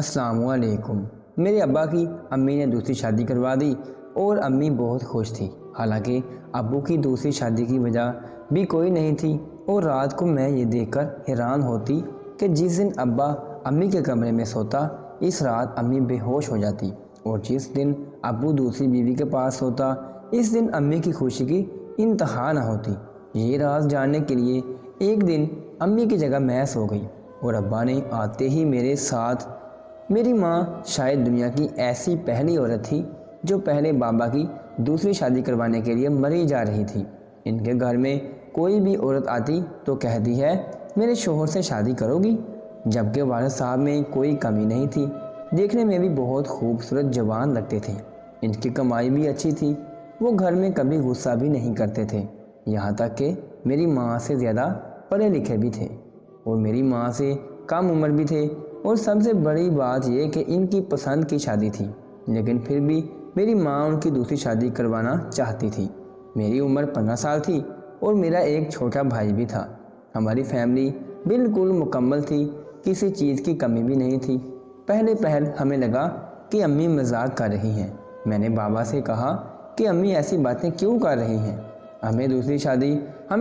السلام علیکم۔ میرے ابا کی امی نے دوسری شادی کروا دی اور امی بہت خوش تھی، حالانکہ ابو کی دوسری شادی کی وجہ بھی کوئی نہیں تھی۔ اور رات کو میں یہ دیکھ کر حیران ہوتی کہ جس دن ابا امی کے کمرے میں سوتا، اس رات امی بے ہوش ہو جاتی، اور جس دن ابو دوسری بیوی کے پاس سوتا، اس دن امی کی خوشی کی انتہا نہ ہوتی۔ یہ راز جاننے کے لیے ایک دن امی کی جگہ میں سو گئی اور ابا نے آتے ہی میرے ساتھ۔ میری ماں شاید دنیا کی ایسی پہلی عورت تھی جو پہلے بابا کی دوسری شادی کروانے کے لیے مری جا رہی تھی۔ ان کے گھر میں کوئی بھی عورت آتی تو کہتی ہے، میرے شوہر سے شادی کرو گی؟ جبکہ والد صاحب میں کوئی کمی نہیں تھی، دیکھنے میں بھی بہت خوبصورت جوان لگتے تھے، ان کی کمائی بھی اچھی تھی، وہ گھر میں کبھی غصہ بھی نہیں کرتے تھے، یہاں تک کہ میری ماں سے زیادہ پڑھے لکھے بھی تھے اور میری ماں سے کم عمر بھی تھے، اور سب سے بڑی بات یہ کہ ان کی پسند کی شادی تھی، لیکن پھر بھی میری ماں ان کی دوسری شادی کروانا چاہتی تھی۔ میری عمر 15 سال تھی اور میرا ایک چھوٹا بھائی بھی تھا۔ ہماری فیملی بالکل مکمل تھی، کسی چیز کی کمی بھی نہیں تھی۔ پہل ہمیں لگا کہ امی مذاق کر رہی ہیں۔ میں نے بابا سے کہا کہ امی ایسی باتیں کیوں کر رہی ہیں، ہمیں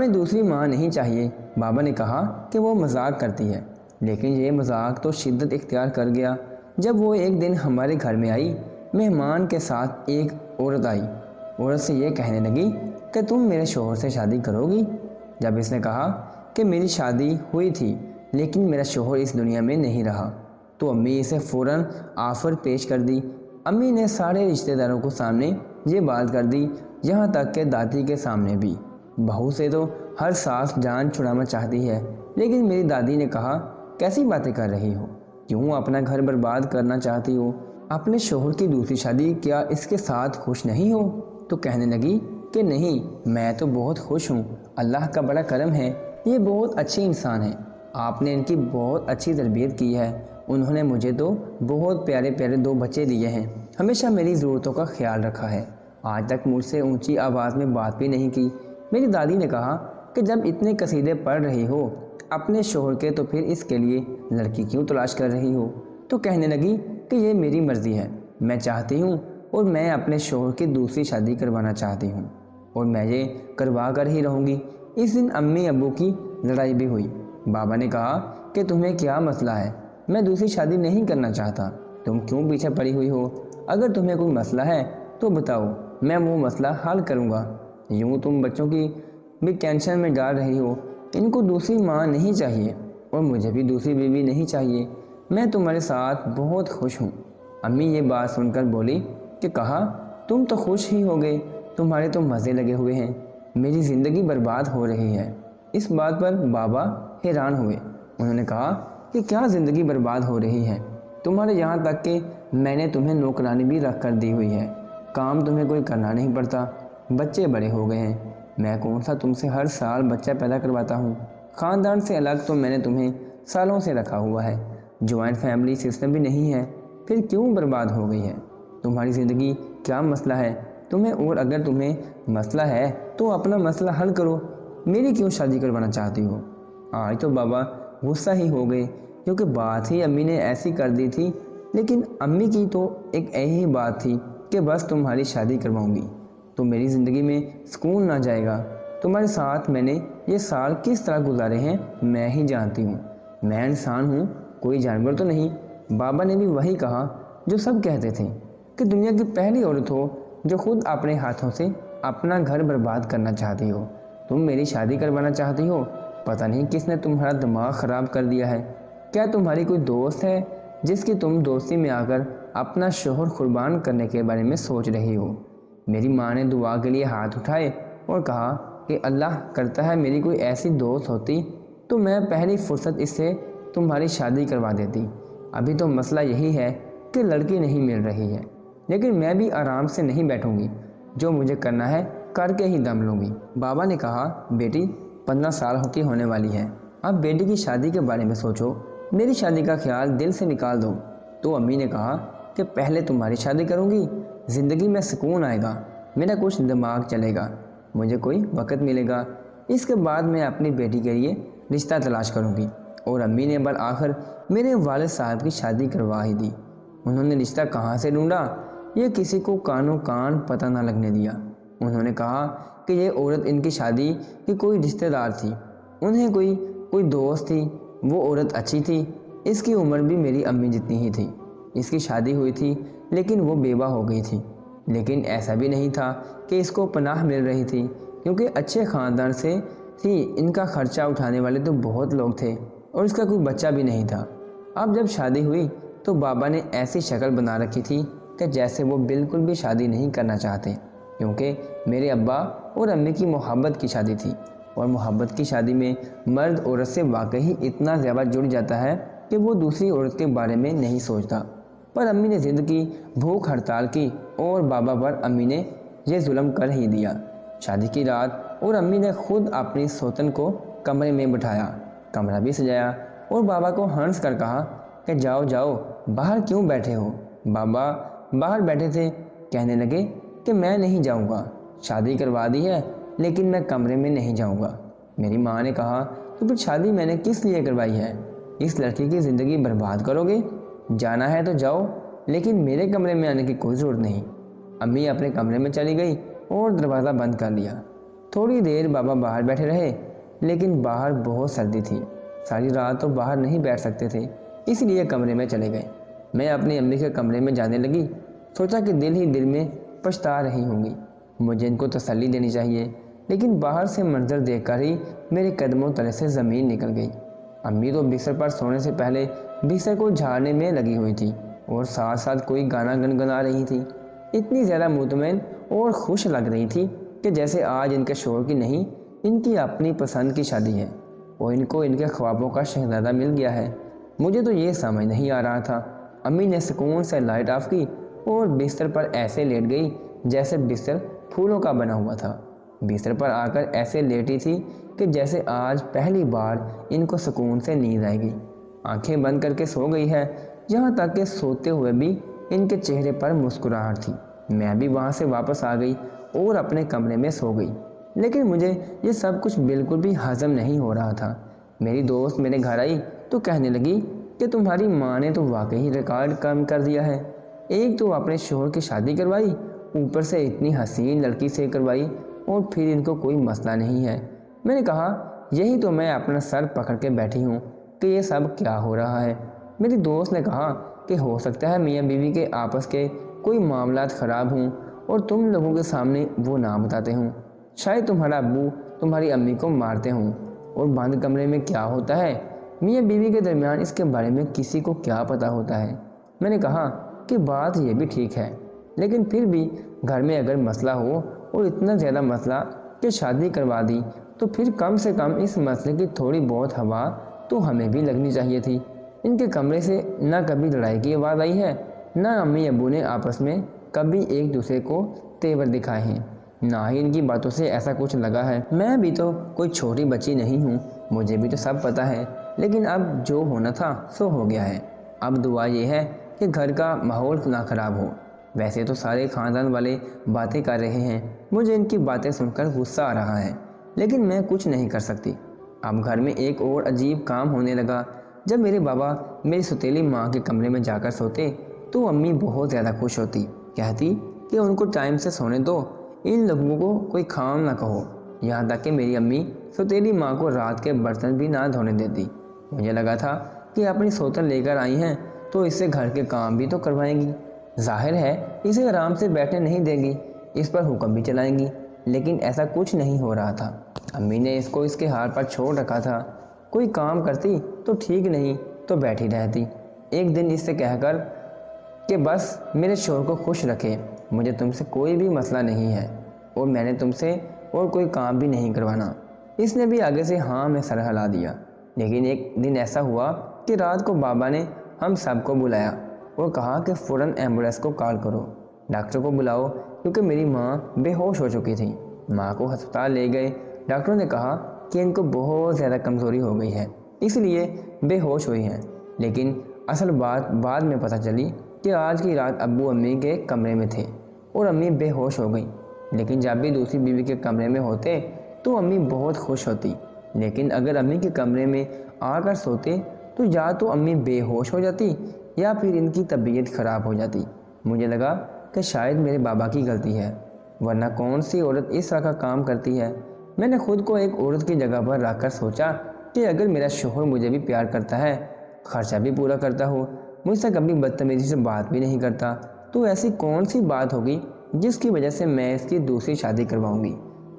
دوسری ماں نہیں چاہیے۔ بابا نے کہا کہ وہ مذاق کرتی ہے، لیکن یہ مذاق تو شدت اختیار کر گیا جب وہ ایک دن ہمارے گھر میں آئی۔ مہمان کے ساتھ ایک عورت آئی، عورت سے یہ کہنے لگی کہ تم میرے شوہر سے شادی کرو گی؟ جب اس نے کہا کہ میری شادی ہوئی تھی لیکن میرا شوہر اس دنیا میں نہیں رہا، تو امی اسے فوراً آفر پیش کر دی۔ امی نے سارے رشتہ داروں کو سامنے یہ بات کر دی، یہاں تک کہ دادی کے سامنے بھی۔ بہو سے تو ہر ساس جان چھڑانا چاہتی ہے، لیکن میری دادی نے کہا، کیسی باتیں کر رہی ہو، کیوں اپنا گھر برباد کرنا چاہتی ہو؟ اپنے شوہر کی دوسری شادی کیا اس کے ساتھ خوش نہیں ہو؟ تو کہنے لگی کہ نہیں، میں تو بہت خوش ہوں، اللہ کا بڑا کرم ہے، یہ بہت اچھے انسان ہیں، آپ نے ان کی بہت اچھی تربیت کی ہے، انہوں نے مجھے تو بہت پیارے پیارے 2 بچے دیے ہیں، ہمیشہ میری ضرورتوں کا خیال رکھا ہے، آج تک مجھ سے اونچی آواز میں بات بھی نہیں کی۔ میری دادی نے کہا کہ جب اتنے قصیدے پڑھ رہی ہو اپنے شوہر کے، تو پھر اس کے لیے لڑکی کیوں تلاش کر رہی ہو؟ تو کہنے لگی کہ یہ میری مرضی ہے، میں چاہتی ہوں اور میں اپنے شوہر کی دوسری شادی کروانا چاہتی ہوں اور میں یہ کروا کر ہی رہوں گی۔ اس دن امی ابو کی لڑائی بھی ہوئی۔ بابا نے کہا کہ تمہیں کیا مسئلہ ہے، میں دوسری شادی نہیں کرنا چاہتا، تم کیوں پیچھے پڑی ہوئی ہو؟ اگر تمہیں کوئی مسئلہ ہے تو بتاؤ، میں وہ مسئلہ حل کروں گا، یوں تم بچوں کی بھی ٹینشن میں ڈال رہی ہو، ان کو دوسری ماں نہیں چاہیے اور مجھے بھی دوسری بیوی نہیں چاہیے، میں تمہارے ساتھ بہت خوش ہوں۔ امی یہ بات سن کر بولی کہ کہا، تم تو خوش ہی ہوگے، تمہارے تو مزے لگے ہوئے ہیں، میری زندگی برباد ہو رہی ہے۔ اس بات پر بابا حیران ہوئے، انہوں نے کہا کہ کیا زندگی برباد ہو رہی ہے؟ تمہارے یہاں تک کہ میں نے تمہیں نوکرانی بھی رکھ کر دی ہوئی ہے، کام تمہیں کوئی کرنا نہیں پڑتا، بچے بڑے ہو گئے ہیں، میں کون سا تم سے ہر سال بچہ پیدا کرواتا ہوں؟ خاندان سے الگ تو میں نے تمہیں سالوں سے رکھا ہوا ہے، جوائنٹ فیملی سسٹم بھی نہیں ہے، پھر کیوں برباد ہو گئی ہے؟ تمہاری زندگی کیا مسئلہ ہے تمہیں؟ اور اگر تمہیں مسئلہ ہے تو اپنا مسئلہ حل کرو، میری کیوں شادی کروانا چاہتی ہو؟ آج تو بابا غصہ ہی ہو گئے، کیونکہ بات ہی امی نے ایسی کر دی تھی، لیکن امی کی تو ایک یہی بات تھی کہ بس تمہاری شادی کرواؤں گی تو میری زندگی میں سکون نہ جائے گا، تمہارے ساتھ میں نے یہ سال کس طرح گزارے ہیں میں ہی جانتی ہوں، میں انسان ہوں، کوئی جانور تو نہیں۔ بابا نے بھی وہی کہا جو سب کہتے تھے کہ دنیا کی پہلی عورت ہو جو خود اپنے ہاتھوں سے اپنا گھر برباد کرنا چاہتی ہو، تم میری شادی کروانا چاہتی ہو؟ پتہ نہیں کس نے تمہارا دماغ خراب کر دیا ہے، کیا تمہاری کوئی دوست ہے جس کی تم دوستی میں آ کر اپنا شوہر قربان کرنے کے بارے میں سوچ رہی ہو؟ میری ماں نے دعا کے لیے ہاتھ اٹھائے اور کہا کہ اللہ کرتا ہے میری کوئی ایسی دوست ہوتی تو میں پہلی فرصت اس سے تمہاری شادی کروا دیتی، ابھی تو مسئلہ یہی ہے کہ لڑکی نہیں مل رہی ہے، لیکن میں بھی آرام سے نہیں بیٹھوں گی، جو مجھے کرنا ہے کر کے ہی دم لوں گی۔ بابا نے کہا، بیٹی 15 سال کی ہونے والی ہے، اب بیٹی کی شادی کے بارے میں سوچو، میری شادی کا خیال دل سے نکال دو۔ تو امی نے کہا کہ پہلے تمہاری شادی کروں گی، زندگی میں سکون آئے گا، میرا کچھ دماغ چلے گا، مجھے کوئی وقت ملے گا، اس کے بعد میں اپنی بیٹی کے لیے رشتہ تلاش کروں گی۔ اور امی نے بالآخر میرے والد صاحب کی شادی کروا ہی دی۔ انہوں نے رشتہ کہاں سے ڈھونڈا یہ کسی کو کانوں کان پتہ نہ لگنے دیا۔ انہوں نے کہا کہ یہ عورت ان کی شادی کی کوئی رشتہ دار تھی، انہیں کوئی دوست تھی۔ وہ عورت اچھی تھی، اس کی عمر بھی میری امی جتنی ہی تھی۔ اس کی شادی ہوئی تھی لیکن وہ بیوہ ہو گئی تھی۔ لیکن ایسا بھی نہیں تھا کہ اس کو پناہ مل رہی تھی، کیونکہ اچھے خاندان سے تھی، ان کا خرچہ اٹھانے والے تو بہت لوگ تھے اور اس کا کوئی بچہ بھی نہیں تھا۔ اب جب شادی ہوئی تو بابا نے ایسی شکل بنا رکھی تھی کہ جیسے وہ بالکل بھی شادی نہیں کرنا چاہتے، کیونکہ میرے ابا اور امی کی محبت کی شادی تھی، اور محبت کی شادی میں مرد عورت سے واقعی اتنا زیادہ جڑ جاتا ہے کہ وہ دوسری عورت کے بارے میں نہیں سوچتا۔ پر امی نے ضد کی، بھوک ہڑتال کی، اور بابا پر امی نے یہ ظلم کر ہی دیا۔ شادی کی رات اور امی نے خود اپنی سوتن کو کمرے میں بٹھایا، کمرہ بھی سجایا، اور بابا کو ہنس کر کہا کہ جاؤ جاؤ، باہر کیوں بیٹھے ہو؟ بابا باہر بیٹھے تھے، کہنے لگے کہ میں نہیں جاؤں گا، شادی کروا دی ہے لیکن میں کمرے میں نہیں جاؤں گا۔ میری ماں نے کہا تو پھر شادی میں نے کس لیے کروائی ہے؟ اس لڑکی کی زندگی برباد کرو گے؟ جانا ہے تو جاؤ، لیکن میرے کمرے میں آنے کی کوئی ضرورت نہیں۔ امی اپنے کمرے میں چلی گئی اور دروازہ بند کر لیا۔ تھوڑی دیر بابا باہر بیٹھے رہے، لیکن باہر بہت سردی تھی، ساری رات تو باہر نہیں بیٹھ سکتے تھے، اس لیے کمرے میں چلے گئے۔ میں اپنی امی کے کمرے میں جانے لگی، سوچا کہ دل ہی دل میں پچھتا رہی ہوں گی، مجھے ان کو تسلی دینی چاہیے، لیکن باہر سے منظر دیکھ کر ہی میرے قدموں تلے سے زمین نکل گئی۔ امی تو بستر پر سونے سے پہلے بستر کو جھاڑنے میں لگی ہوئی تھی اور ساتھ ساتھ کوئی گانا گنگنا رہی تھی، اتنی زیادہ مطمئن اور خوش لگ رہی تھی کہ جیسے آج ان کے شوہر کی نہیں، ان کی اپنی پسند کی شادی ہے اور ان کو ان کے خوابوں کا شہزادہ مل گیا ہے۔ مجھے تو یہ سمجھ نہیں آ رہا تھا۔ امی نے سکون سے لائٹ آف کی اور بستر پر ایسے لیٹ گئی جیسے بستر پھولوں کا بنا ہوا تھا۔ بستر پر آ کر ایسے لیٹی تھی کہ جیسے آج پہلی بار ان کو سکون سے نیند آئے گی۔ آنکھیں بند کر کے سو گئی ہے، یہاں تک کہ سوتے ہوئے بھی ان کے چہرے پر مسکراہٹ تھی۔ میں بھی وہاں سے واپس آ گئی اور اپنے کمرے میں سو گئی، لیکن مجھے یہ سب کچھ بالکل بھی ہضم نہیں ہو رہا تھا۔ میری دوست میرے گھر آئی تو کہنے لگی کہ تمہاری ماں نے تو واقعی ریکارڈ کم کر دیا ہے، ایک تو اپنے شوہر کی شادی کروائی، اوپر سے اتنی حسین لڑکی سے کروائی، اور پھر ان کو کوئی مسئلہ نہیں ہے۔ میں نے کہا یہی تو میں اپنا سر پکڑ کے بیٹھی ہوں کہ یہ سب کیا ہو رہا ہے۔ میری دوست نے کہا کہ ہو سکتا ہے میاں بیوی کے آپس کے کوئی معاملات خراب ہوں اور تم لوگوں کے سامنے وہ نہ بتاتے ہوں، شاید تمہارا ابو تمہاری امی کو مارتے ہوں، اور بند کمرے میں کیا ہوتا ہے میاں بیوی کے درمیان اس کے بارے میں کسی کو کیا پتہ ہوتا ہے۔ میں نے کہا کہ بات یہ بھی ٹھیک ہے، لیکن پھر بھی گھر میں اگر مسئلہ ہو اور اتنا زیادہ مسئلہ کہ شادی کروا دی، تو پھر کم سے کم اس مسئلے کی تھوڑی بہت ہوا تو ہمیں بھی لگنی چاہیے تھی۔ ان کے کمرے سے نہ کبھی لڑائی کی آواز آئی ہے، نہ امی ابو نے آپس میں کبھی ایک دوسرے کو تیور دکھائے ہیں، نہ ہی ان کی باتوں سے ایسا کچھ لگا ہے۔ میں بھی تو کوئی چھوٹی بچی نہیں ہوں، مجھے بھی تو سب پتہ ہے، لیکن اب جو ہونا تھا سو ہو گیا ہے۔ اب دعا یہ ہے کہ گھر کا ماحول نہ خراب ہو۔ ویسے تو سارے خاندان والے باتیں کر رہے ہیں، مجھے ان کی باتیں سن کر غصہ آ رہا ہے، لیکن میں کچھ نہیں کر سکتی۔ اب گھر میں ایک اور عجیب کام ہونے لگا۔ جب میرے بابا میری سوتیلی ماں کے کمرے میں جا کر سوتے تو امی بہت زیادہ خوش ہوتی، کہتی کہ ان کو ٹائم سے سونے دو، ان لوگوں کو کوئی کام نہ کہو۔ یہاں تک کہ میری امی سوتیلی ماں کو رات کے برتن بھی نہ دھونے دیتی۔ مجھے لگا تھا کہ اپنی سوتن لے کر آئی ہیں تو اس سے گھر کے کام بھی تو کروائیں گی، ظاہر ہے اسے آرام سے بیٹھنے نہیں دیں گی، اس پر حکم بھی چلائیں گی، لیکن ایسا کچھ نہیں ہو رہا تھا۔ امی نے اس کو اس کے ہاتھ پر چھوڑ رکھا تھا، کوئی کام کرتی تو ٹھیک، نہیں تو بیٹھی رہتی۔ ایک دن اس سے کہہ کر کہ بس میرے شوہر کو خوش رکھے، مجھے تم سے کوئی بھی مسئلہ نہیں ہے اور میں نے تم سے اور کوئی کام بھی نہیں کروانا، اس نے بھی آگے سے ہاں میں سر ہلا دیا۔ لیکن ایک دن ایسا ہوا کہ رات کو بابا نے ہم سب کو بلایا اور کہا کہ فوراً ایمبولینس کو کال کرو، ڈاکٹر کو بلاؤ، کیونکہ میری ماں بے ہوش ہو چکی تھی۔ ماں کو ہسپتال لے گئے، ڈاکٹروں نے کہا کہ ان کو بہت زیادہ کمزوری ہو گئی ہے، اس لیے بے ہوش ہوئی ہیں، لیکن اصل بات بعد میں پتہ چلی کہ آج کی رات ابو امی کے کمرے میں تھے اور امی بے ہوش ہو گئیں۔ لیکن جب بھی دوسری بیوی کے کمرے میں ہوتے تو امی بہت خوش ہوتی، لیکن اگر امی کے کمرے میں آ کر سوتے تو یا تو امی بے ہوش ہو جاتی یا پھر ان کی طبیعت خراب ہو جاتی۔ مجھے لگا کہ شاید میرے بابا کی غلطی ہے، ورنہ کون سی عورت اس طرح کا کام کرتی ہے۔ میں نے خود کو ایک عورت کی جگہ پر رکھ کر سوچا کہ اگر میرا شوہر مجھے بھی پیار کرتا ہے، خرچہ بھی پورا کرتا ہو، مجھ سے کبھی بدتمیزی سے بات بھی نہیں کرتا، تو ایسی کون سی بات ہوگی جس کی وجہ سے میں اس کی دوسری شادی کرواؤں گی؟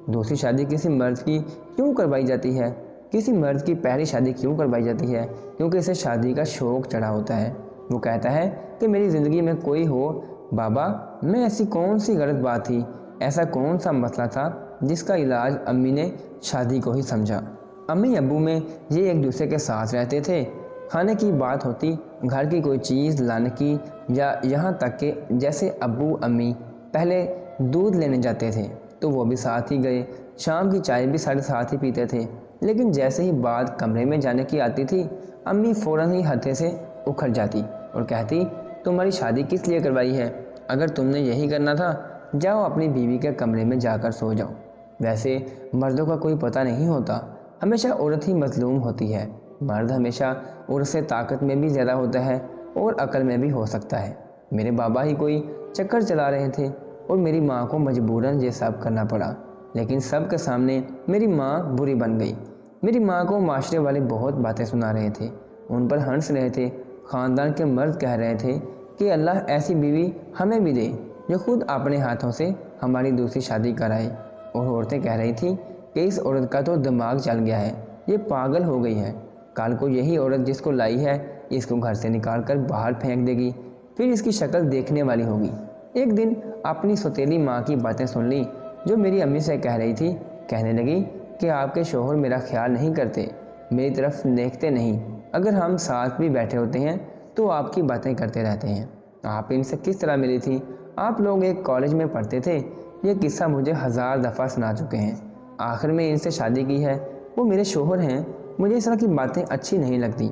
دوسری شادی کسی مرد کی کیوں کروائی جاتی ہے؟ کسی مرد کی پہلی شادی کیوں کروائی جاتی ہے؟ کیونکہ اسے شادی کا شوق چڑھا ہوتا ہے۔ وہ کہتا ہے کہ میری زندگی میں کوئی ہو۔ بابا، میں ایسی کون سی غلط بات تھی، ایسا کون سا مسئلہ تھا جس کا علاج امی نے شادی کو ہی سمجھا؟ امی ابو میں یہ ایک دوسرے کے ساتھ رہتے تھے، کھانے کی بات ہوتی، گھر کی کوئی چیز لانے کی، یا یہاں تک کہ جیسے ابو امی پہلے دودھ لینے جاتے تھے تو وہ بھی ساتھ ہی گئے، شام کی چائے بھی ساتھ ہی پیتے تھے۔ لیکن جیسے ہی بات کمرے میں جانے کی آتی تھی، امی فوراً ہی ہتھے سے اکھڑ جاتی اور کہتی، تمہاری شادی کس لیے کروائی ہے؟ اگر تم نے یہی کرنا تھا، جاؤ اپنی بیوی کے کمرے میں جا کر سو جاؤ۔ ویسے مردوں کا کوئی پتہ نہیں ہوتا، ہمیشہ عورت ہی مظلوم ہوتی ہے۔ مرد ہمیشہ عورت سے طاقت میں بھی زیادہ ہوتا ہے اور عقل میں بھی ہو سکتا ہے۔ میرے بابا ہی کوئی چکر چلا رہے تھے اور میری ماں کو مجبوراً یہ سب کرنا پڑا، لیکن سب کے سامنے میری ماں بری بن گئی۔ میری ماں کو معاشرے والے بہت باتیں سنا رہے تھے، ان پر ہنس رہے تھے۔ خاندان کے مرد کہہ رہے تھے کہ اللہ ایسی بیوی ہمیں بھی دے جو خود اپنے ہاتھوں سے ہماری دوسری شادی کرائے، اور عورتیں کہہ رہی تھیں کہ اس عورت کا تو دماغ چل گیا ہے، یہ پاگل ہو گئی ہے، کل کو یہی عورت جس کو لائی ہے اس کو گھر سے نکال کر باہر پھینک دے گی، پھر اس کی شکل دیکھنے والی ہوگی۔ ایک دن اپنی سوتیلی ماں کی باتیں سن لی جو میری امی سے کہہ رہی تھی، کہنے لگی کہ آپ کے شوہر میرا خیال نہیں کرتے، میری طرف دیکھتے نہیں، اگر ہم ساتھ بھی بیٹھے ہوتے ہیں تو آپ کی باتیں کرتے رہتے ہیں۔ آپ ان سے کس طرح ملی تھی؟ آپ لوگ ایک کالج میں پڑھتے تھے، یہ قصہ مجھے 1000 دفعہ سنا چکے ہیں۔ آخر میں ان سے شادی کی ہے، وہ میرے شوہر ہیں، مجھے اس طرح کی باتیں اچھی نہیں لگتی۔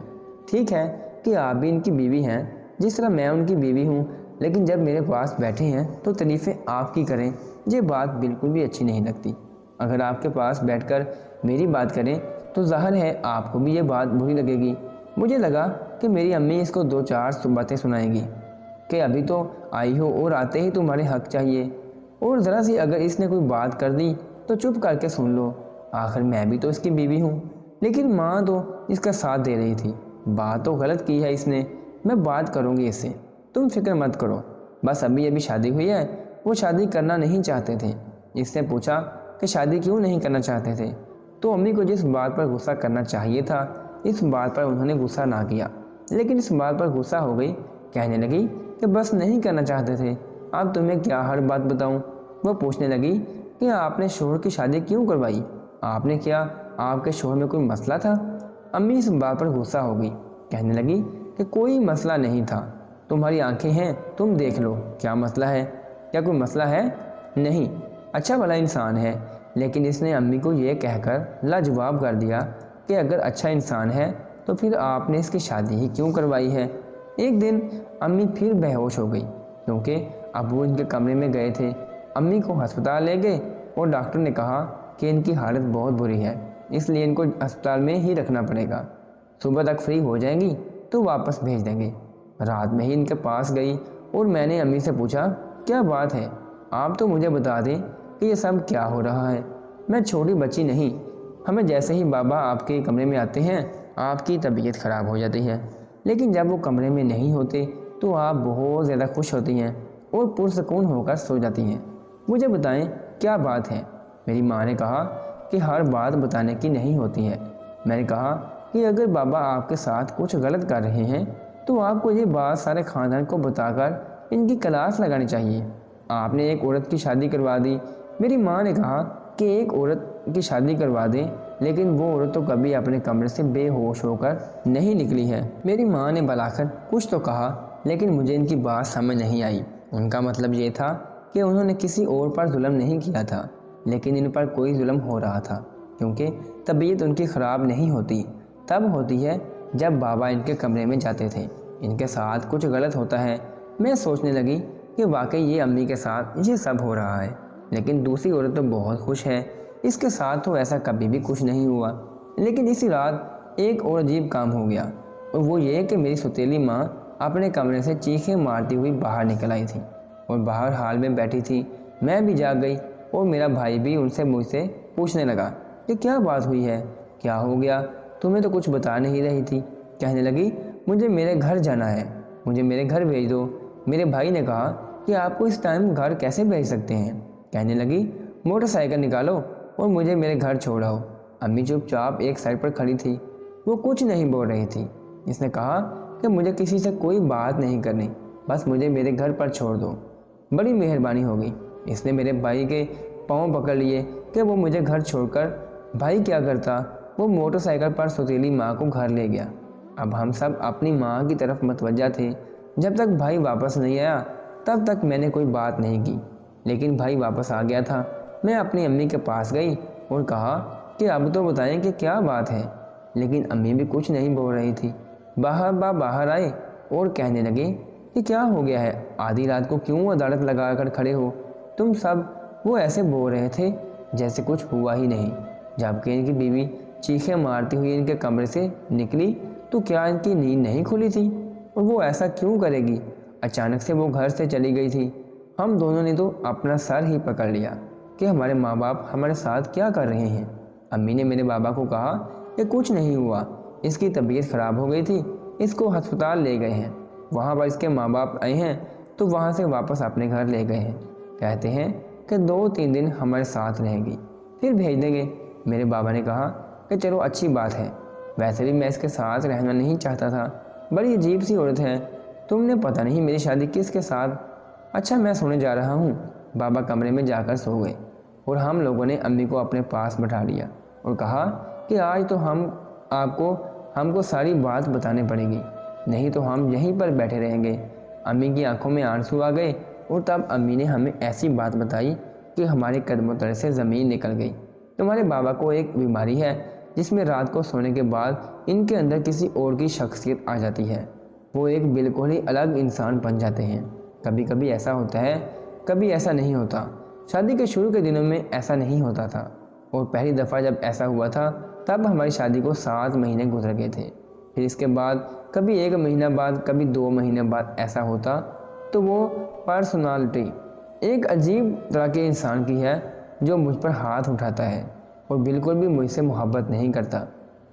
ٹھیک ہے کہ آپ بھی ان کی بیوی ہیں جس طرح میں ان کی بیوی ہوں، لیکن جب میرے پاس بیٹھے ہیں تو تعریفیں آپ کی کریں، یہ بات بالکل بھی اچھی نہیں لگتی۔ اگر آپ کے پاس بیٹھ کر میری بات کریں تو ظاہر ہے آپ کو بھی یہ بات بری لگے گی۔ مجھے لگا کہ میری امی اس کو 2-4 باتیں سنائیں گی کہ ابھی تو آئی ہو اور آتے ہی تمہارے حق چاہیے، اور ذرا سی اگر اس نے کوئی بات کر دی تو چپ کر کے سن لو، آخر میں بھی تو اس کی بیوی ہوں۔ لیکن ماں تو اس کا ساتھ دے رہی تھی۔ بات تو غلط کی ہے اس نے، میں بات کروں گی اس سے، تم فکر مت کرو، بس ابھی شادی ہوئی ہے۔ وہ شادی کرنا نہیں چاہتے تھے۔ اس نے پوچھا کہ شادی کیوں نہیں کرنا چاہتے تھے، تو امی کو جس بات پر غصہ کرنا چاہیے تھا اس بات پر انہوں نے غصہ نہ کیا، لیکن اس بات پر غصہ ہو گئی، کہنے لگی کہ بس نہیں کرنا چاہتے تھے، اب تمہیں کیا ہر بات بتاؤں۔ وہ پوچھنے لگی کہ آپ نے شوہر کی شادی کیوں کروائی؟ آپ نے کیا آپ کے شوہر میں کوئی مسئلہ تھا؟ امی اس بات پر غصہ ہو گئی، کہنے لگی کہ کوئی مسئلہ نہیں تھا، تمہاری آنکھیں ہیں، تم دیکھ لو، کیا مسئلہ ہے؟ کیا کوئی مسئلہ ہے؟ نہیں، اچھا بھلا انسان ہے۔ لیکن اس نے امی کو یہ کہہ کر لاجواب کر دیا کہ اگر اچھا انسان ہے تو پھر آپ نے اس کی شادی ہی کیوں کروائی ہے؟ ایک دن امی پھر بے ہوش ہو گئی کیونکہ ابو ان کے کمرے میں گئے تھے۔ امی کو ہسپتال لے گئے اور ڈاکٹر نے کہا کہ ان کی حالت بہت بری ہے، اس لیے ان کو ہسپتال میں ہی رکھنا پڑے گا، صبح تک فری ہو جائیں گی تو واپس بھیج دیں گے۔ رات میں ہی ان کے پاس گئی اور میں نے امی سے پوچھا، کیا بات ہے؟ آپ تو مجھے بتا دیں کہ یہ سب کیا ہو رہا ہے، میں چھوٹی بچی نہیں، ہمیں جیسے ہی بابا آپ کے کمرے میں آتے ہیں آپ کی طبیعت خراب ہو جاتی ہے، لیکن جب وہ کمرے میں نہیں ہوتے تو آپ بہت زیادہ خوش ہوتی ہیں اور پرسکون ہو کر سو جاتی ہیں، مجھے بتائیں کیا بات ہے؟ میری ماں نے کہا کہ ہر بات بتانے کی نہیں ہوتی ہے۔ میں نے کہا کہ اگر بابا آپ کے ساتھ کچھ غلط کر رہے ہیں تو آپ کو یہ بات سارے خاندان کو بتا کر ان کی کلاس لگانی چاہیے، آپ نے ایک عورت کی شادی کروا دی۔ میری ماں نے کہا کہ ایک عورت کی شادی کروا دیں، لیکن وہ عورت تو کبھی اپنے کمرے سے بے ہوش ہو کر نہیں نکلی ہے۔ میری ماں نے بلاخر کچھ تو کہا، لیکن مجھے ان کی بات سمجھ نہیں آئی۔ ان کا مطلب یہ تھا کہ انہوں نے کسی اور پر ظلم نہیں کیا تھا، لیکن ان پر کوئی ظلم ہو رہا تھا، کیونکہ طبیعت ان کی خراب نہیں ہوتی، تب ہوتی ہے جب بابا ان کے کمرے میں جاتے تھے، ان کے ساتھ کچھ غلط ہوتا ہے۔ میں سوچنے لگی کہ واقعی یہ امی کے ساتھ یہ سب ہو رہا ہے، لیکن دوسری عورت تو بہت خوش ہے، اس کے ساتھ تو ایسا کبھی بھی کچھ نہیں ہوا۔ لیکن اسی رات ایک اور عجیب کام ہو گیا، اور وہ یہ کہ میری سوتیلی ماں اپنے کمرے سے چیخیں مارتی ہوئی باہر نکل آئی تھی اور باہر ہال میں بیٹھی تھی۔ میں بھی جاگ گئی اور میرا بھائی بھی مجھ سے پوچھنے لگا کہ کیا بات ہوئی ہے، کیا ہو گیا، تمہیں تو کچھ بتا نہیں رہی تھی۔ کہنے لگی مجھے میرے گھر جانا ہے، مجھے میرے گھر بھیج دو۔ میرے بھائی نے کہا کہ آپ کو اس ٹائم گھر کیسے بھیج سکتے ہیں؟ کہنے لگی موٹر سائیکل نکالو اور مجھے میرے گھر چھوڑاؤ۔ امی چپ چاپ ایک سائڈ پر کھڑی تھی، وہ کچھ نہیں بول رہی تھی۔ اس نے کہا کہ مجھے کسی سے کوئی بات نہیں کرنی، بس مجھے میرے گھر پر چھوڑ دو، بڑی مہربانی ہوگی۔ اس نے میرے بھائی کے پاؤں پکڑ لیے کہ وہ مجھے گھر چھوڑ کر بھائی کیا کرتا، وہ موٹر سائیکل پر سوتیلی ماں کو گھر لے گیا۔ اب ہم سب اپنی ماں کی طرف متوجہ تھے۔ جب تک بھائی واپس نہیں آیا تب تک میں نے کوئی بات نہیں کی، لیکن بھائی واپس آ گیا تھا۔ میں اپنی امی کے پاس گئی اور کہا کہ اب تو بتائیں کہ کیا بات ہے، لیکن امی بھی کچھ نہیں بول رہی تھی۔ باہر آئے اور کہنے لگے کہ کیا ہو گیا ہے، آدھی رات کو کیوں عدالت لگا کر کھڑے ہو تم سب؟ وہ ایسے بول رہے تھے جیسے کچھ ہوا ہی نہیں، جبکہ ان کی بیوی چیخیں مارتی ہوئی ان کے کمرے سے نکلی تو کیا ان کی نیند نہیں کھلی تھی؟ اور وہ ایسا کیوں کرے گی؟ اچانک سے وہ گھر سے چلی گئی تھی۔ ہم دونوں نے تو اپنا سر ہی پکڑ لیا کہ ہمارے ماں باپ ہمارے ساتھ کیا کر رہے ہیں۔ امی نے میرے بابا کو کہا کہ کچھ نہیں ہوا، اس کی طبیعت خراب ہو گئی تھی، اس کو ہسپتال لے گئے ہیں، وہاں پر اس کے ماں باپ آئے ہیں تو وہاں سے واپس اپنے گھر لے گئے ہیں، کہتے ہیں کہ 2-3 دن ہمارے ساتھ رہے گی پھر بھیج دیں گے۔ میرے بابا نے کہا کہ چلو اچھی بات ہے، ویسے بھی میں اس کے ساتھ رہنا نہیں چاہتا تھا، بڑی عجیب سی عورت ہے، تم نے پتہ نہیں میری شادی کس کے ساتھ۔ اچھا میں سونے جا رہا ہوں۔ بابا کمرے میں جا کر سو گئے اور ہم لوگوں نے امی کو اپنے پاس بٹھا لیا اور کہا کہ آج تو ہم کو ساری بات بتانے پڑے گی، نہیں تو ہم یہیں پر بیٹھے رہیں گے۔ امی کی آنکھوں میں آنسو آ گئے اور تب امی نے ہمیں ایسی بات بتائی کہ ہمارے قدموں تلے سے زمین نکل گئی۔ تمہارے بابا کو ایک بیماری ہے جس میں رات کو سونے کے بعد ان کے اندر کسی اور کی شخصیت آ جاتی ہے، وہ ایک بالکل ہی الگ انسان بن جاتے ہیں۔ کبھی کبھی ایسا ہوتا ہے، کبھی ایسا نہیں ہوتا۔ شادی کے شروع کے دنوں میں ایسا نہیں ہوتا تھا، اور پہلی دفعہ جب ایسا ہوا تھا تب ہماری شادی کو 7 مہینے گزر گئے تھے۔ پھر اس کے بعد کبھی 1 مہینہ بعد، کبھی 2 مہینے بعد ایسا ہوتا تو وہ پرسنالٹی ایک عجیب طرح کے انسان کی ہے جو مجھ پر ہاتھ اٹھاتا ہے اور بالکل بھی مجھ سے محبت نہیں کرتا،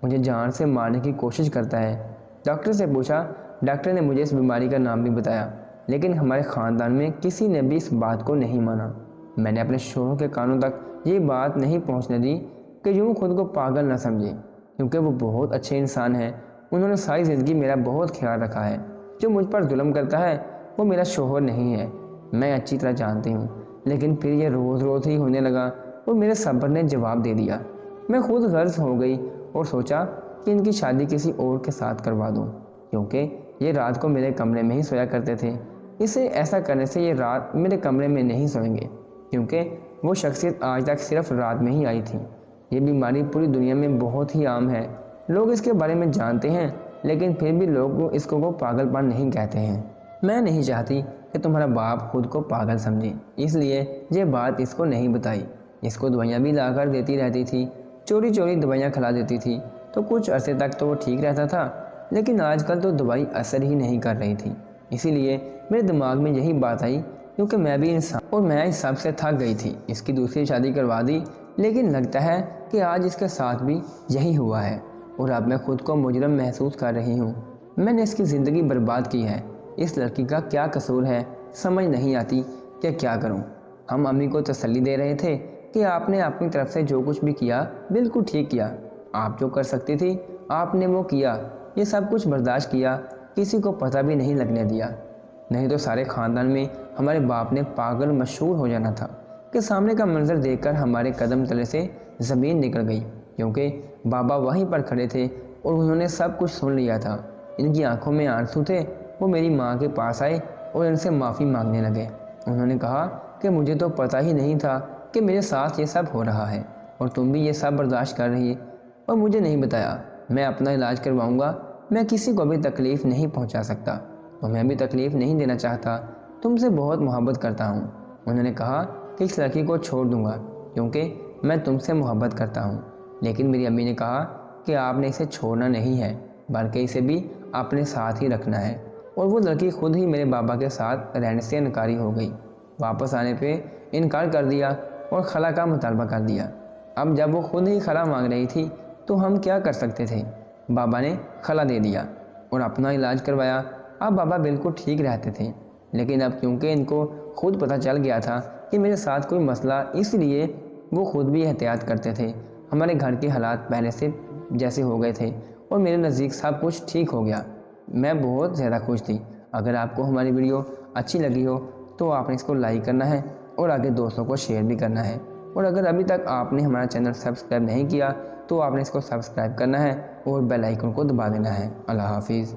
مجھے جان سے مارنے کی کوشش کرتا ہے۔ ڈاکٹر سے پوچھا، ڈاکٹر نے مجھے اس بیماری کا نام بھی بتایا، لیکن ہمارے خاندان میں کسی نے بھی اس بات کو نہیں مانا۔ میں نے اپنے شوہر کے کانوں تک یہ بات نہیں پہنچنے دی کہ یوں خود کو پاگل نہ سمجھے، کیونکہ وہ بہت اچھے انسان ہیں، انہوں نے ساری زندگی میرا بہت خیال رکھا ہے۔ جو مجھ پر ظلم کرتا ہے وہ میرا شوہر نہیں ہے، میں اچھی طرح جانتی ہوں، لیکن پھر یہ روز روز ہی ہونے لگا اور میرے صبر نے جواب دے دیا۔ میں خود غرض ہو گئی اور سوچا کہ ان کی شادی کسی اور کے ساتھ کروا دوں، کیونکہ یہ رات کو میرے کمرے میں ہی سویا کرتے تھے۔ اسے ایسا کرنے سے یہ رات میرے کمرے میں نہیں سوئیں گے، کیونکہ وہ شخصیت آج تک صرف رات میں ہی آئی تھی۔ یہ بیماری پوری دنیا میں بہت ہی عام ہے، لوگ اس کے بارے میں جانتے ہیں، لیکن پھر بھی لوگ اس کو پاگل پن نہیں کہتے ہیں۔ میں نہیں چاہتی کہ تمہارا باپ خود کو پاگل سمجھے، اس لیے یہ بات اس کو نہیں بتائی۔ اس کو دوائیاں بھی لا کر دیتی رہتی تھی، چوری چوری دوائیاں کھلا دیتی تھی، تو کچھ عرصے تک تو وہ ٹھیک رہتا تھا، لیکن آج کل تو دوائی اثر ہی نہیں کر رہی تھی۔ اسی لیے میرے دماغ میں یہی بات آئی، کیونکہ میں بھی انسان اور میں اس سب سے تھک گئی تھی۔ اس کی دوسری شادی کروا دی، لیکن لگتا ہے کہ آج اس کے ساتھ بھی یہی ہوا ہے، اور اب میں خود کو مجرم محسوس کر رہی ہوں۔ میں نے اس کی زندگی برباد کی ہے، اس لڑکی کا کیا قصور ہے، سمجھ نہیں آتی کہ کیا کروں۔ ہم امی کو تسلی دے رہے تھے کہ آپ نے اپنی طرف سے جو کچھ بھی کیا بالکل ٹھیک کیا، آپ جو کر سکتی تھی آپ نے وہ کیا، یہ سب کچھ برداشت کیا، کسی کو پتہ بھی نہیں لگنے دیا، نہیں تو سارے خاندان میں ہمارے باپ نے پاگل مشہور ہو جانا تھا کہ سامنے کا منظر دیکھ کر ہمارے قدم تلے سے زمین نکل گئی، کیونکہ بابا وہیں پر کھڑے تھے اور انہوں نے سب کچھ سن لیا تھا۔ ان کی آنکھوں میں آنسو تھے۔ وہ میری ماں کے پاس آئے اور ان سے معافی مانگنے لگے۔ انہوں نے کہا کہ مجھے تو پتہ ہی نہیں تھا کہ میرے ساتھ یہ سب ہو رہا ہے، اور تم بھی یہ سب برداشت کر رہی ہے اور مجھے نہیں بتایا۔ میں اپنا علاج کرواؤں گا، میں کسی کو بھی تکلیف نہیں پہنچا سکتا، تمہیں بھی تکلیف نہیں دینا چاہتا، تم سے بہت محبت کرتا ہوں۔ انہوں نے کہا کہ اس لڑکی کو چھوڑ دوں گا کیونکہ میں تم سے محبت کرتا ہوں، لیکن میری امی نے کہا کہ آپ نے اسے چھوڑنا نہیں ہے بلکہ اسے بھی اپنے ساتھ ہی رکھنا ہے، اور وہ لڑکی خود ہی میرے بابا کے ساتھ رہنے سے انکاری ہو گئی، واپس آنے پہ انکار کر دیا اور خلا کا مطالبہ کر دیا۔ اب جب وہ خود ہی خلا مانگ رہی تھی تو ہم کیا کر سکتے تھے؟ بابا نے خلا دے دیا اور اپنا علاج کروایا۔ اب بابا بالکل ٹھیک رہتے تھے، لیکن اب کیونکہ ان کو خود پتہ چل گیا تھا کہ میرے ساتھ کوئی مسئلہ، اس لیے وہ خود بھی احتیاط کرتے تھے۔ ہمارے گھر کے حالات پہلے سے جیسے ہو گئے تھے اور میرے نزدیک سب کچھ ٹھیک ہو گیا۔ میں بہت زیادہ خوش تھی۔ اگر آپ کو ہماری ویڈیو اچھی لگی ہو تو آپ نے اس کو لائک کرنا ہے اور آگے دوستوں کو شیئر بھی کرنا ہے، اور اگر ابھی تک آپ نے ہمارا چینل سبسکرائب نہیں کیا تو آپ نے اس کو سبسکرائب کرنا ہے اور بیل آئیکن کو دبا دینا ہے۔ اللہ حافظ۔